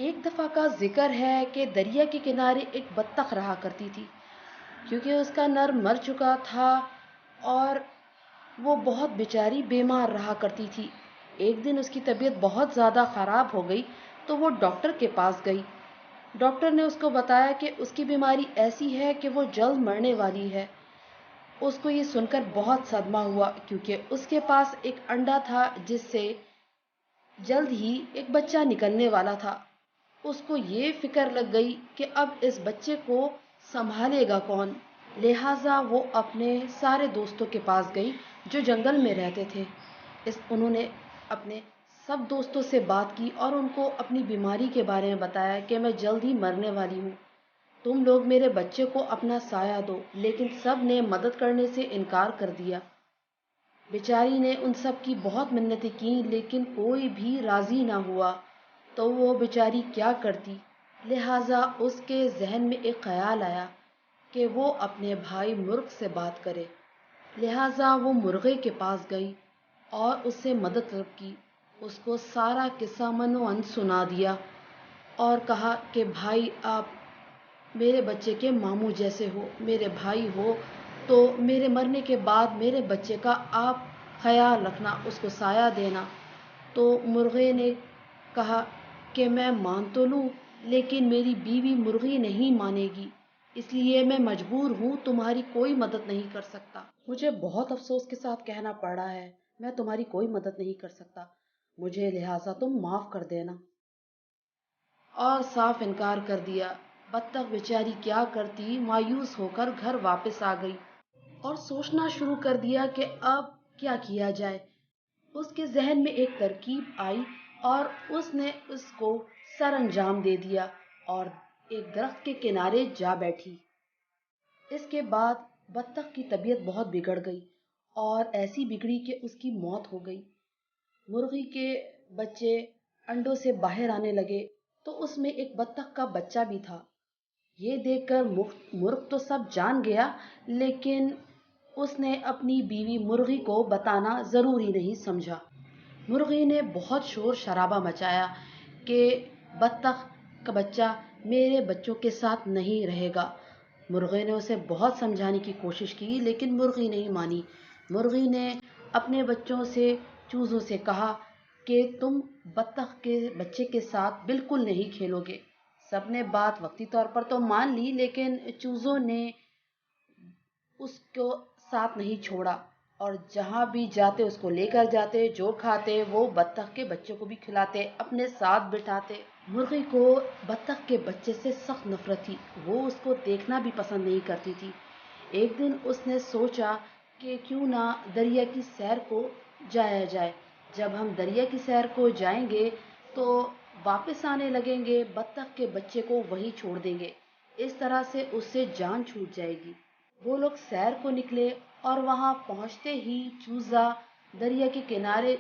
ایک دفعہ کا ذکر ہے کہ دریا کے کنارے ایک بطخ رہا کرتی تھی، کیونکہ اس کا نر مر چکا تھا اور وہ بہت بیچاری بیمار رہا کرتی تھی۔ ایک دن اس کی طبیعت بہت زیادہ خراب ہو گئی تو وہ ڈاکٹر کے پاس گئی۔ ڈاکٹر نے اس کو بتایا کہ اس کی بیماری ایسی ہے کہ وہ جلد مرنے والی ہے۔ اس کو یہ سن کر بہت صدمہ ہوا، کیونکہ اس کے پاس ایک انڈا تھا جس سے جلد ہی ایک بچہ نکلنے والا تھا۔ اس کو یہ فکر لگ گئی کہ اب اس بچے کو سنبھالے گا کون، لہٰذا وہ اپنے سارے دوستوں کے پاس گئی جو جنگل میں رہتے تھے۔ انہوں نے اپنے سب دوستوں سے بات کی اور ان کو اپنی بیماری کے بارے میں بتایا کہ میں جلد ہی مرنے والی ہوں، تم لوگ میرے بچے کو اپنا سایہ دو، لیکن سب نے مدد کرنے سے انکار کر دیا۔ بیچاری نے ان سب کی بہت منتیں کیں لیکن کوئی بھی راضی نہ ہوا، تو وہ بیچاری کیا کرتی؟ لہٰذا اس کے ذہن میں ایک خیال آیا کہ وہ اپنے بھائی مرغ سے بات کرے۔ لہٰذا وہ مرغے کے پاس گئی اور اس سے مدد طلب کی۔ اس کو سارا قصہ منوان سنا دیا اور کہا کہ بھائی، آپ میرے بچے کے ماموں جیسے ہو، میرے بھائی ہو، تو میرے مرنے کے بعد میرے بچے کا آپ خیال رکھنا، اس کو سایہ دینا۔ تو مرغے نے کہا کہ میں مان تو لوں، لیکن میری بیوی مرغی نہیں مانے گی، اس لیے میں مجبور ہوں، تمہاری کوئی مدد نہیں کر سکتا۔ مجھے بہت افسوس کے ساتھ کہنا پڑ رہا ہے، میں تمہاری کوئی مدد نہیں کر سکتا، مجھے لہٰذا تم معاف کر دینا۔ اور صاف انکار کر دیا۔ بطخ بیچاری کیا کرتی، مایوس ہو کر گھر واپس آ گئی اور سوچنا شروع کر دیا کہ اب کیا کیا جائے۔ اس کے ذہن میں ایک ترکیب آئی اور اس نے اس کو سر انجام دے دیا اور ایک درخت کے کنارے جا بیٹھی۔ اس کے بعد بطخ کی طبیعت بہت بگڑ گئی اور ایسی بگڑی کہ اس کی موت ہو گئی۔ مرغی کے بچے انڈوں سے باہر آنے لگے تو اس میں ایک بطخ کا بچہ بھی تھا۔ یہ دیکھ کر مرغ تو سب جان گیا، لیکن اس نے اپنی بیوی مرغی کو بتانا ضروری نہیں سمجھا۔ مرغی نے بہت شور شرابہ مچایا کہ بطخ کا بچہ میرے بچوں کے ساتھ نہیں رہے گا۔ مرغی نے اسے بہت سمجھانے کی کوشش کی لیکن مرغی نہیں مانی۔ مرغی نے اپنے بچوں سے، چوزوں سے کہا کہ تم بطخ کے بچے کے ساتھ بالکل نہیں کھیلو گے۔ سب نے بات وقتی طور پر تو مان لی، لیکن چوزوں نے اس کو ساتھ نہیں چھوڑا اور جہاں بھی جاتے اس کو لے کر جاتے، جو کھاتے وہ بطخ کے بچے کو بھی کھلاتے، اپنے ساتھ بٹھاتے۔ مرغی کو بطخ کے بچے سے سخت نفرت تھی، وہ اس کو دیکھنا بھی پسند نہیں کرتی تھی۔ ایک دن اس نے سوچا کہ کیوں نہ دریا کی سیر کو جایا جائے۔ جب ہم دریا کی سیر کو جائیں گے تو واپس آنے لگیں گے، بطخ کے بچے کو وہیں چھوڑ دیں گے، اس طرح سے اس سے جان چھوٹ جائے گی۔ وہ لوگ سیر کو نکلے اور وہاں پہنچتے ہی چوزا دریا کے کنارے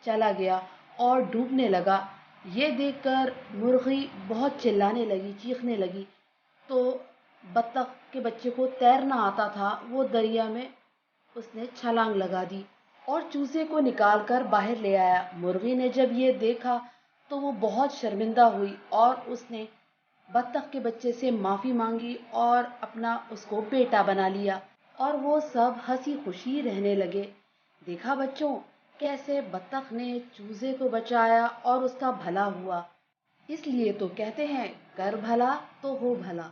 چلا گیا اور ڈوبنے لگا۔ یہ دیکھ کر مرغی بہت چلانے لگی، چیخنے لگی، تو بطخ کے بچے کو تیرنا آتا تھا، وہ دریا میں اس نے چھلانگ لگا دی اور چوزے کو نکال کر باہر لے آیا۔ مرغی نے جب یہ دیکھا تو وہ بہت شرمندہ ہوئی اور اس نے بطخ کے بچے سے معافی مانگی اور اپنا اس کو بیٹا بنا لیا اور وہ سب ہنسی خوشی رہنے لگے۔ دیکھا بچوں، کیسے بطخ نے چوزے کو بچایا اور اس کا بھلا ہوا۔ اس لیے تو کہتے ہیں، کر بھلا تو ہو بھلا۔